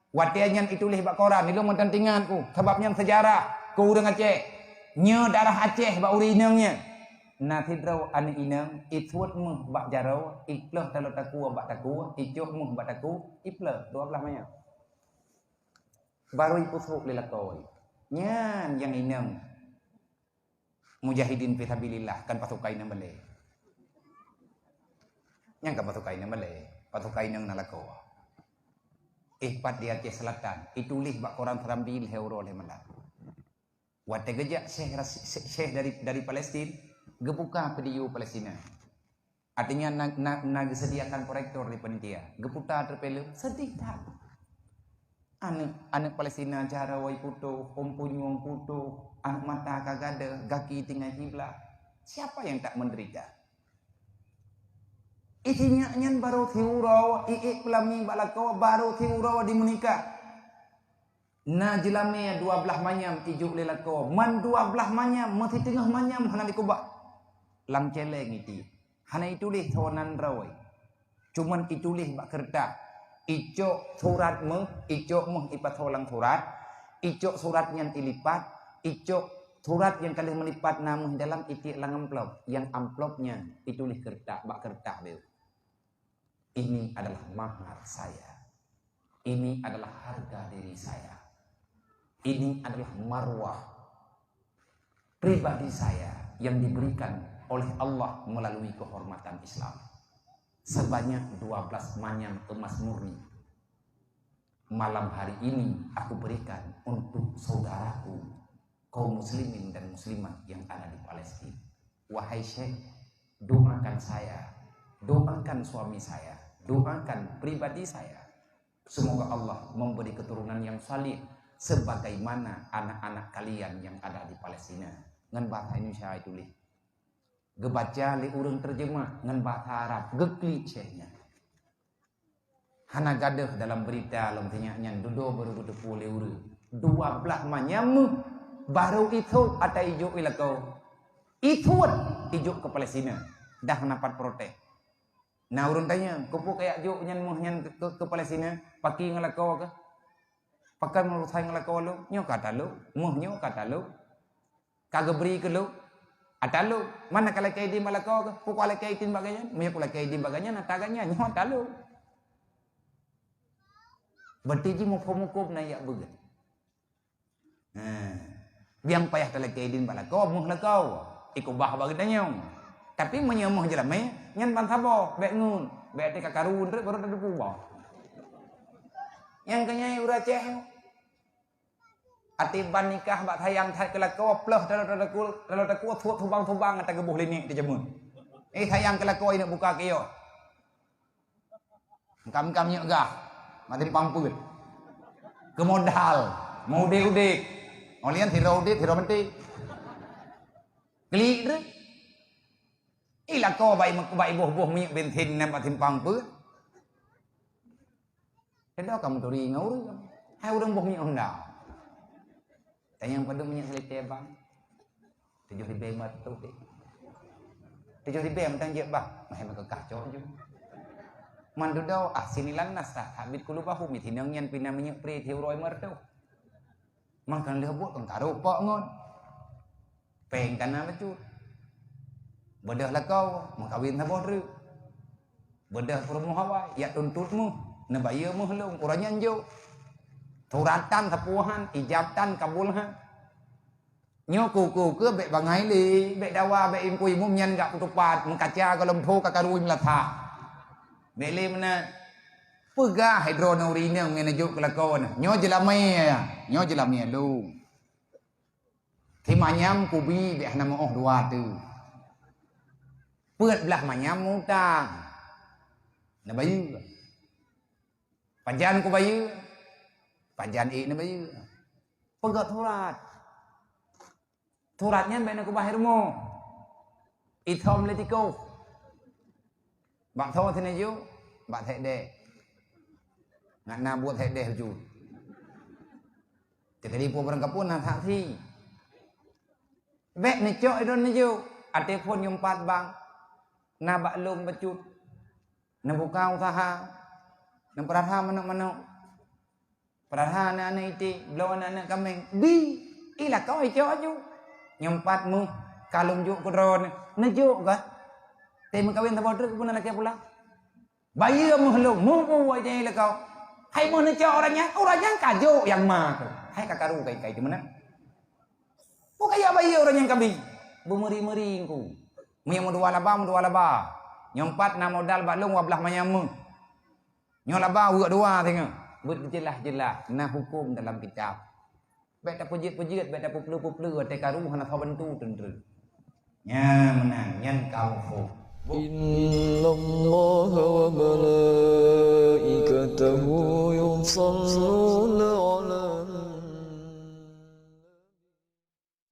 Watiannya ditulis bak koran ni lu mententingan ku sebabnya sejarah ku dengan Aceh nya darah Aceh bak urinangnya na thidrau an inang itwut mu bak jarau ikleh talo taku bak taku icuh mu bak taku ipleh 12 manya baru ipusuk lilakoi nyan yang inang mujahidin fi sabilillah kan pasukai nang bale yang kan pasukai nang bale pasukai nang nalako Ihpat di Aceh Selatan itulis bak koran terambil heuro le malam wate gejak syekh dari Palestin gebuka pediu Palestina artinya nag sediakan proyektor di panitia geputa terpelu sedih tak anak Palestina cara wai putu ompunyung putu anak mata kagada gaki tinggal kiblat siapa yang tak menderita isinya nyan baru thiurau iik pelami balako baru thiurau di menikah na jelame 12 manyam ijuk lelako man 12 manyam mati tengah manyam hana dikubak lang celeng iti hana itulis thonan rawai cuman itulis bak kertas icok surat meh icok meh ipatholang surat icok surat yang ilipat icok surat yang kali melipat namun dalam itik lang amplop yang amplopnya ditulis kertas bak kertas beu ini adalah mahar saya. Ini adalah harga diri saya. Ini adalah marwah pribadi saya yang diberikan oleh Allah melalui kehormatan Islam. Sebanyak 12 manyam emas murni. Malam hari ini aku berikan untuk saudaraku kaum muslimin dan muslimat yang ada di Palestina. Wahai Syekh, doakan saya, doakan suami saya, doakan pribadi saya. Semoga Allah memberi keturunan yang salih sebagaimana anak-anak kalian yang ada di Palestina. Ngan bahasa Indonesia itu lih. Gebaca li urang terjemah ngan bahasa Arab gekli syekhnya. Hana gaduh dalam berita lam tanya dudo baru berdepu le urang. 12 manyam baru itu ada ijuk ilakau. Itu ijuk ke Palestina. Dah napat protes. Nah urun tanya, kupu kayak juk nyan muhyan ke Palestina, paki ngalakau ke? Pakai melusai ngalakau lu, nyo kata lu, muhnyo kata lu, kagak beri ke lu, ada lu, mana kalau kayak di malakau ke? Pukul kalau kayak tin baganya, punya kalau kayak di baganya, nataganya nyo ada lu. Berarti ji mukum na ya begitu. Biang payah kalau kayak di malakau, muh lakau, ikut bah baganya. Tapi menyemuh jelame nyan bantabo bek ngun bek te kakarun rek baru ada puba yang kenyai ura ceh atiban nikah bak hayang thai kelako pleh dalam takul thubang ata gebuh linik di jemun hayang kelako ini buka kiyo kam nyek gah mati pamput ke modal mau udik olian hiro menti klik rek ila ko bai boh minyak bensin nam batin pangput. Kedo kamu turi ngaur. Hai urang boh minyak honda. Tanyang padu minyak selite bang. 7.000 mat tu ti. 7.000 mentang je bah. Mah mak kacau je. Man dudau sinilan nasa habit kulu bahu mi tinang nyan pina minyak pri thiuroi mar tu. Mang kan lehbut kan taruh pok ngon. Peng tanah becut. Bedah lah kau, mengkawin nabah ru. Bedah perumu hawai, ya tuntutmu, nabayamu helung, orangnya anjau. Turatan tapuhan, ijabtan kabulhan. Nyoku ke bek bangai li, bek dawa, bek impui mumyan gak kutupat, mengkaca kalau lempu kakarui melata. Bek li mana, pegah hidronaurina menajuk kelakon. Nyo jelamnya lu. Timanyam kubi bek nama dua tu. เปิด belah manyam mutang na bayu panjan ku bayu panjan ik na bayu pegat thuratnya bae na ku bahirmo ithom letiko bak tho thine ju bak thek de ngat na buat thek de ju tadi po barang kapun na thak thi bek ni cok idon ni ju ate pun nyumpat bang na baklum becut na buka usaha na peraha manuk-manuk Perhana anak itu, belum anak kambing. Bi, ilah kau hijau aja. Nyempatmu, kalung juk kudron, nejuk kah? Tema kawin tak bodoh pun anak pulang. Bayi kamu helung, mu aja ilah kau. Hai mau nejuk orangnya kajo yang mah. Hai kakaru kai itu mana? Oh kayak bayi orang yang kambing. Bumeri-meri ku. Mu dua laba. Nyempat na modal balung wablah manyamu. Nyolaba dua tengok. Berjelas-jelas nah hukum dalam kitab. Baik tak pujit-pujit, baik tak puplu-puplu, ada karuh nak bantu tentu. Ya menang, nyan kau. Inna Allah wa malaikatahu yusalluna